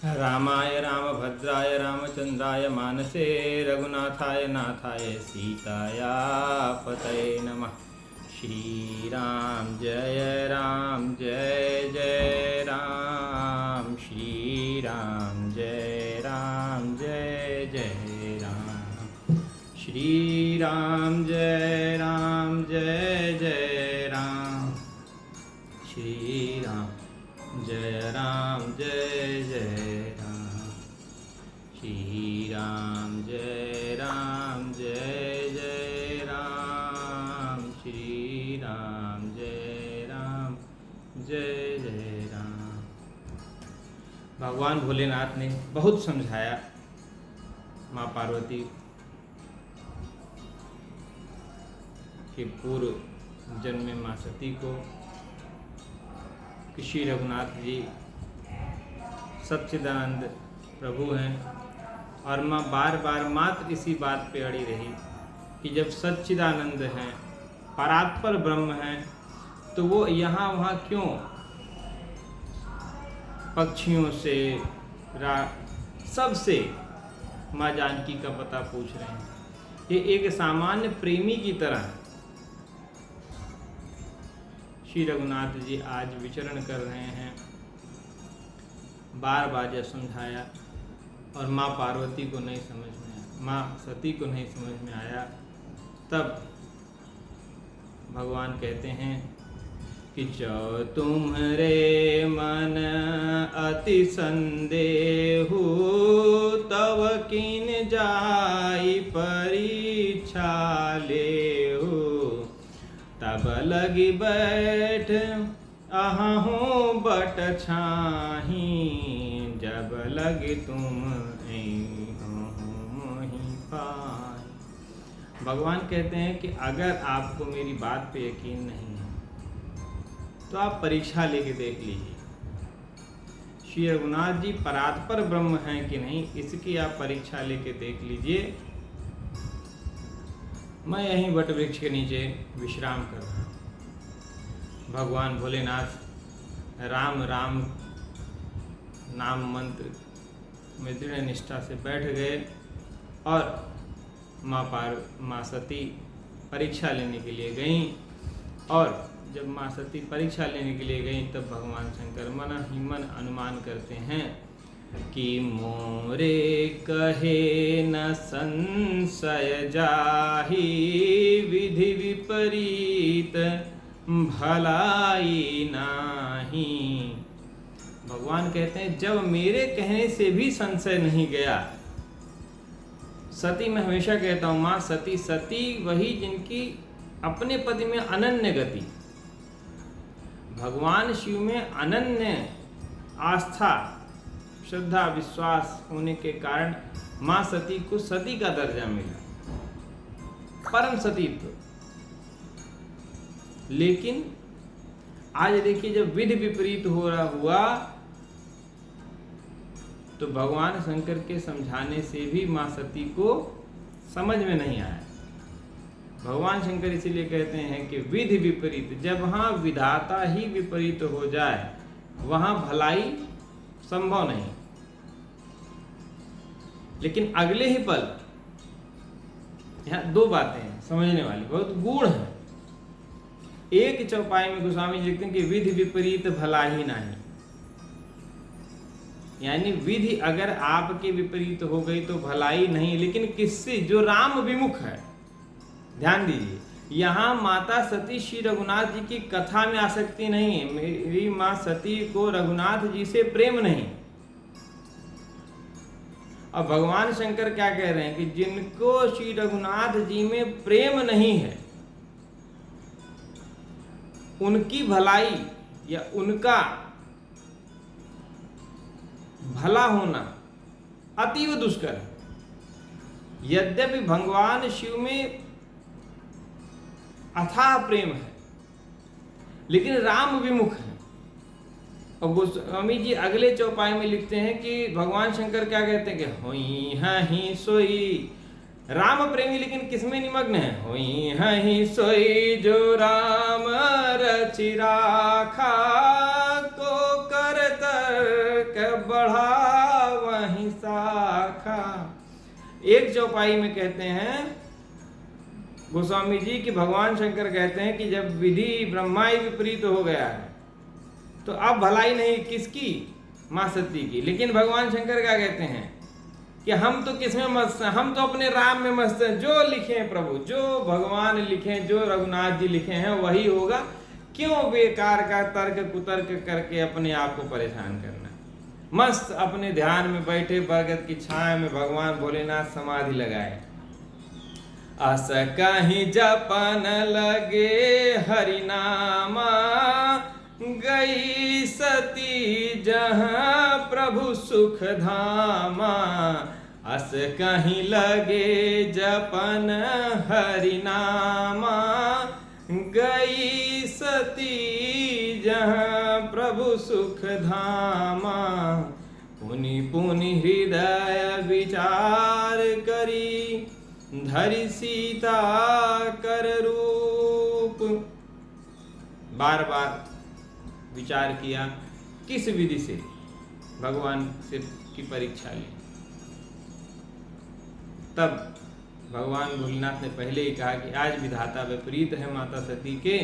रामाय रामभद्राय रामचंद्राय मानसे रघुनाथाय नाथाय सीताया पतये नमः। श्री राम जय जय राम। श्री राम जय जय राम। श्री राम जय जय राम। श्री राम जय जय राम। श्री राम जय जय राम। श्री राम जय जय राम। भगवान भोलेनाथ ने बहुत समझाया माँ पार्वती के पूर्व जन्म में माँ सती को कि श्री रघुनाथ जी सच्चिदानंद प्रभु हैं, और माँ बार बार मात्र इसी बात पे अड़ी रही कि जब सच्चिदानंद हैं, परात्पर ब्रह्म हैं, तो वो यहाँ वहाँ क्यों पक्षियों से सबसे माँ जानकी का पता पूछ रहे हैं। ये एक सामान्य प्रेमी की तरह श्री रघुनाथ जी आज विचरण कर रहे हैं। बार बार जब समझाया और माँ पार्वती को नहीं समझ में आया, माँ सती को नहीं समझ में आया, तब भगवान कहते हैं कि जो तुम्हारे मन अति संदेहु तव किन जाई परीक्षा लेहु। तब लगी बैठ अहूँ बट छाही जब लगी तुम मोहि पाई। भगवान कहते हैं कि अगर आपको मेरी बात पे यकीन नहीं है तो आप परीक्षा लेके देख लीजिए, श्री रघुनाथ जी परात्पर ब्रह्म हैं कि नहीं, इसकी आप परीक्षा लेके देख लीजिए। मैं यहीं वट वृक्ष के नीचे विश्राम कर रहा हूँ। भगवान भोलेनाथ राम राम नाम मंत्र में दृढ़ निष्ठा से बैठ गए, और माँ सती परीक्षा लेने के लिए गईं। और जब माँ सती परीक्षा लेने के लिए गईं तब भगवान शंकर मन ही मन अनुमान करते हैं कि मोरे कहे न संशय जाहि विधि विपरीत भलाई नाही। भगवान कहते हैं जब मेरे कहने से भी संशय नहीं गया, सती मैं हमेशा कहता हूँ माँ सती वही जिनकी अपने पति में अनन्य गति, भगवान शिव में अनन्य आस्था श्रद्धा विश्वास होने के कारण माँ सती को सती का दर्जा मिला, परम सतीत्व। लेकिन आज देखिए जब विधि विपरीत हो रहा हुआ तो भगवान शंकर के समझाने से भी माँ सती को समझ में नहीं आया। भगवान शंकर इसीलिए कहते हैं कि विधि विपरीत, जब वहाँ विधाता ही विपरीत हो जाए वहाँ भलाई संभव नहीं। लेकिन अगले ही पल यहाँ दो बातें हैं समझने वाली, बहुत गूढ़ है। एक चौपाई में गोस्वामी जी लिखते हैं कि विधि विपरीत भला ही नहीं, यानी विधि अगर आपके विपरीत हो गई तो भलाई नहीं, लेकिन किससे? जो राम विमुख है। ध्यान दीजिए, यहाँ माता सती श्री रघुनाथ जी की कथा में आसक्ति नहीं है। मेरी माँ सती को रघुनाथ जी से प्रेम नहीं। अब भगवान शंकर क्या कह रहे हैं कि जिनको श्री रघुनाथ जी में प्रेम नहीं है उनकी भलाई या उनका भला होना अतीव दुष्कर है। यद्यपि भगवान शिव में अथाह प्रेम है लेकिन राम विमुख है। और गोस्वामी जी अगले चौपाई में लिखते हैं कि भगवान शंकर क्या कहते हैं कि होई ही सोई राम प्रेमी, लेकिन किसमें निमग्न है? होई ही सोई जो राम रचि राखा को कर तर्क बढ़ा राखा। एक चौपाई में कहते हैं गोस्वामी जी कि भगवान शंकर कहते हैं कि जब विधि ब्रह्मा ही विपरीत हो गया है तो अब भलाई नहीं किसकी, माँ सती की। लेकिन भगवान शंकर क्या कहते हैं कि हम तो किसमें मस्त हैं, हम तो अपने राम में मस्त हैं। जो लिखे प्रभु, जो भगवान लिखे, जो रघुनाथ जी लिखे हैं वही होगा। क्यों बेकार का तर्क कुतर्क करके अपने आप को परेशान करना। मस्त अपने ध्यान में बैठे बरगद की छाया में भगवान भोलेनाथ समाधि लगाए। अस कहीं जपन लगे हरिनामा, गई सती जहाँ प्रभु सुख धामा। अस कहीं लगे जपन हरिनामा, गई सती जहाँ प्रभु सुख धामा। पुनि पुनि हृदय विचार करी, धरि सीता कर रूप। बार बार विचार किया, किस विधि से भगवान से की परीक्षा ली। तब भगवान भोलेनाथ ने पहले ही कहा कि आज विधाता विपरीत है माता सती के।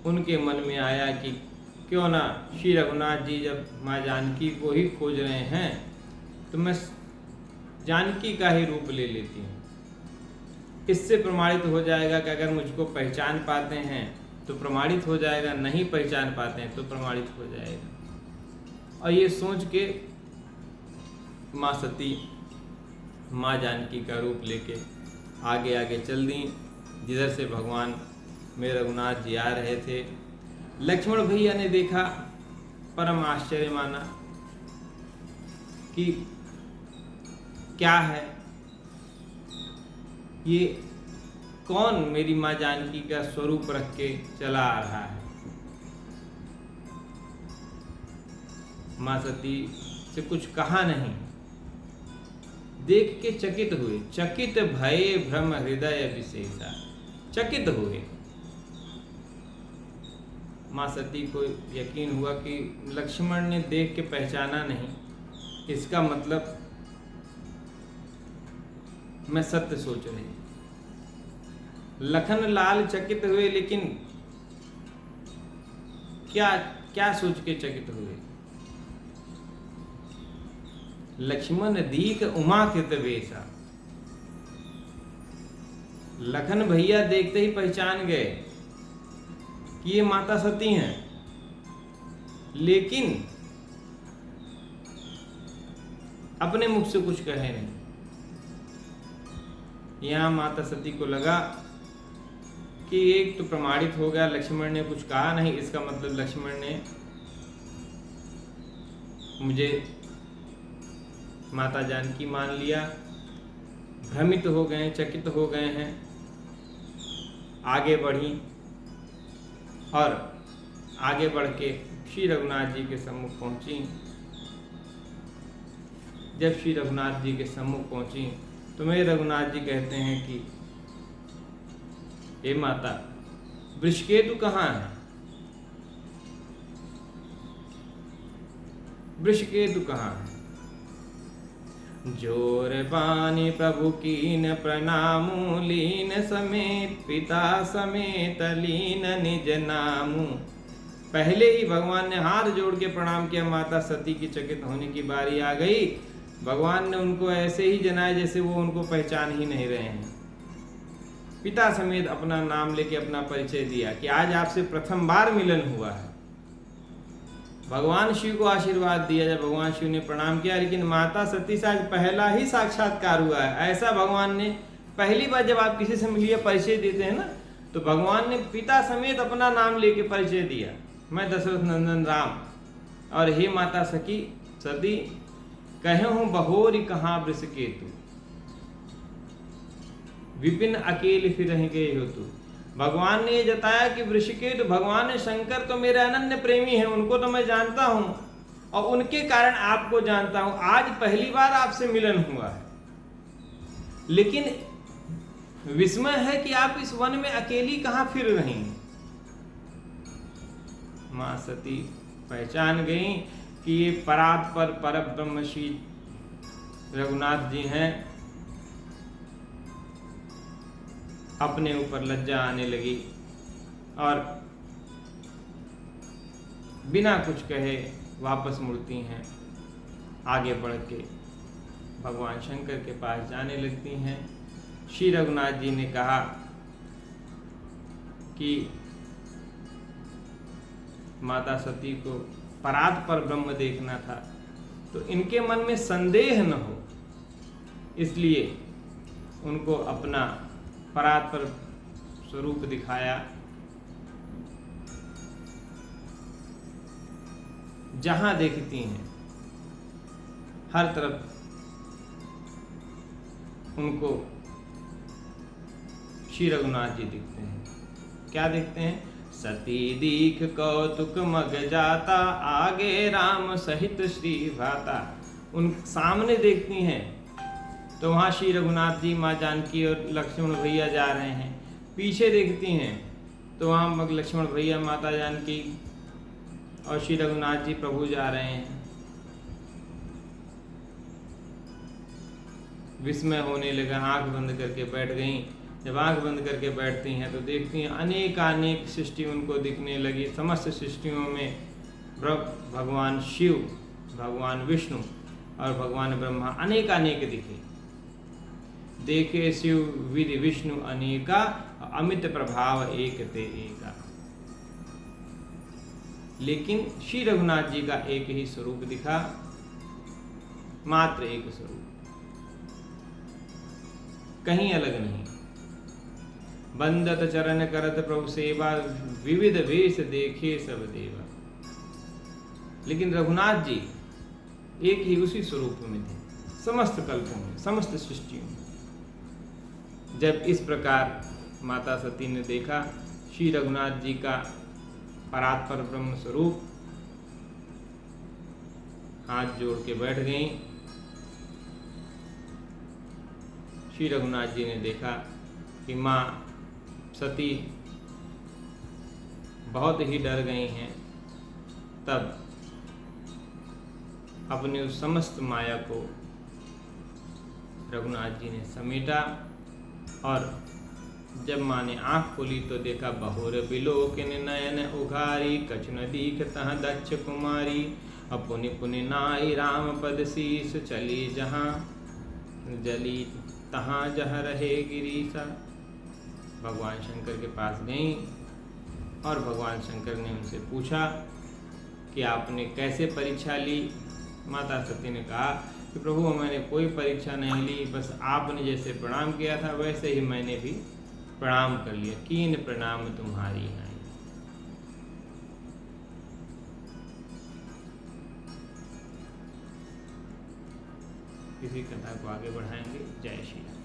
उनके मन में आया कि क्यों ना श्री रघुनाथ जी जब माँ जानकी को ही खोज रहे हैं तो मैं जानकी का ही रूप ले लेती हूँ। इससे प्रमाणित हो जाएगा कि अगर मुझको पहचान पाते हैं तो प्रमाणित हो जाएगा, नहीं पहचान पाते हैं तो प्रमाणित हो जाएगा। और ये सोच के माँ सती माँ जानकी का रूप लेके आगे आगे चल दी, जिधर से भगवान मेरे रघुनाथ जी आ रहे थे। लक्ष्मण भैया ने देखा, परम आश्चर्य माना कि क्या है ये, कौन मेरी माँ जानकी का स्वरूप रख के चला आ रहा है। माँ सती से कुछ कहा नहीं, देख के चकित हुए। चकित भये भ्रम हृदय विशेषा, चकित हुए। माँ सती को यकीन हुआ कि लक्ष्मण ने देख के पहचाना नहीं, इसका मतलब मैं सत्य सोच रही। लखन लाल चकित हुए, लेकिन क्या क्या सोच के चकित हुए। लक्ष्मण दीख उमा कृत वेशा, लखन भैया देखते ही पहचान गए कि ये माता सती हैं, लेकिन अपने मुख से कुछ कहे नहीं। यहाँ माता सती को लगा कि एक तो प्रमाणित हो गया, लक्ष्मण ने कुछ कहा नहीं, इसका मतलब लक्ष्मण ने मुझे माता जानकी मान लिया। भ्रमित हो गए, चकित हो गए हैं। आगे बढ़ी और आगे बढ़ के श्री रघुनाथ जी के सम्मुख पहुंची। जब श्री रघुनाथ जी के सम्मुख पहुंची तो मेरे रघुनाथ जी कहते हैं कि हे माता, वृषकेतु कहाँ है? वृषकेतु कहाँ है? जोर बानी प्रभु कीन प्रणामु, लीन समेत पिता समेत लीन निज नामु। पहले ही भगवान ने हाथ जोड़ के प्रणाम किया, माता सती की चकित होने की बारी आ गई। भगवान ने उनको ऐसे ही जनाया जैसे वो उनको पहचान ही नहीं रहे हैं। पिता समेत अपना नाम लेके अपना परिचय दिया कि आज आपसे प्रथम बार मिलन हुआ है। भगवान शिव को आशीर्वाद दिया जब भगवान शिव ने प्रणाम किया, लेकिन माता सती से आज पहला ही साक्षात्कार हुआ है। ऐसा भगवान ने पहली बार जब आप किसी से मिलिए परिचय देते हैं ना, तो भगवान ने पिता समेत अपना नाम लेके परिचय दिया, मैं दशरथ नंदन राम। और हे माता सती कहे हूँ बहोरी कहाँ वृषकेतु, विपिन अकेले फिर रह गए हो तू। भगवान ने ये जताया कि वृषकेतु, भगवान शंकर तो मेरे अनन्य प्रेमी हैं, उनको तो मैं जानता हूँ और उनके कारण आपको जानता हूँ। आज पहली बार आपसे मिलन हुआ है, लेकिन विस्मय है कि आप इस वन में अकेली कहाँ फिर रही हैं। माँ सती पहचान गई कि ये परात्पर परब्रह्म श्री रघुनाथ जी हैं, अपने ऊपर लज्जा आने लगी और बिना कुछ कहे वापस मुड़ती हैं, आगे बढ़ के भगवान शंकर के पास जाने लगती हैं। श्री रघुनाथ जी ने कहा कि माता सती को परात्पर ब्रह्म देखना था, तो इनके मन में संदेह न हो, इसलिए उनको अपना परात्पर स्वरूप दिखाया। जहां देखती हैं हर तरफ उनको श्री रघुनाथ जी दिखते हैं। क्या दिखते हैं? सती दीख कौतुक मग जाता, आगे राम सहित श्री भाता। उन सामने देखती हैं तो वहाँ श्री रघुनाथ जी, माँ जानकी और लक्ष्मण भैया जा रहे हैं। पीछे देखती हैं तो वहाँ लक्ष्मण भैया, माता जानकी और श्री रघुनाथ जी प्रभु जा रहे हैं। विस्मय होने लगा, आंख बंद करके बैठ गईं। जब आंख बंद करके बैठती हैं तो देखती हैं अनेकानेक सृष्टि उनको दिखने लगी। समस्त सृष्टियों में भगवान शिव, भगवान विष्णु और भगवान ब्रह्मा अनेकानेक दिखे। देखे शिव विधि विष्णु अनेका, अमित प्रभाव एक ते एका। लेकिन श्री रघुनाथ जी का एक ही स्वरूप दिखा, मात्र एक स्वरूप, कहीं अलग नहीं। बंदत चरण करत प्रभु सेवा, विविध वेश देखे सब देवा। लेकिन रघुनाथ जी एक ही उसी स्वरूप में थे, समस्त कल्पों में, समस्त सृष्टियों में। जब इस प्रकार माता सती ने देखा श्री रघुनाथ जी का परात्पर ब्रह्म स्वरूप, हाथ जोड़ के बैठ गईं। श्री रघुनाथ जी ने देखा कि माँ सती बहुत ही डर गई हैं। तब अपने उस समस्त माया को रघुनाथ जी ने समेटा और जब माँ ने आँख खोली तो देखा बहुर बिलोकिन नयन उघारी, कछु न दीखतः दक्ष कुमारी। अपुनि पुनि नाई राम पद शीस, चली जहाँ जली तहाँ जह रहे गिरीसा। भगवान शंकर के पास गईं और भगवान शंकर ने उनसे पूछा कि आपने कैसे परीक्षा ली। माता सती ने कहा कि प्रभु मैंने कोई परीक्षा नहीं ली, बस आपने जैसे प्रणाम किया था वैसे ही मैंने भी प्रणाम कर लिया। कीन प्रणाम तुम्हारी नाई। इसी कथा को आगे बढ़ाएंगे। जय श्री राम।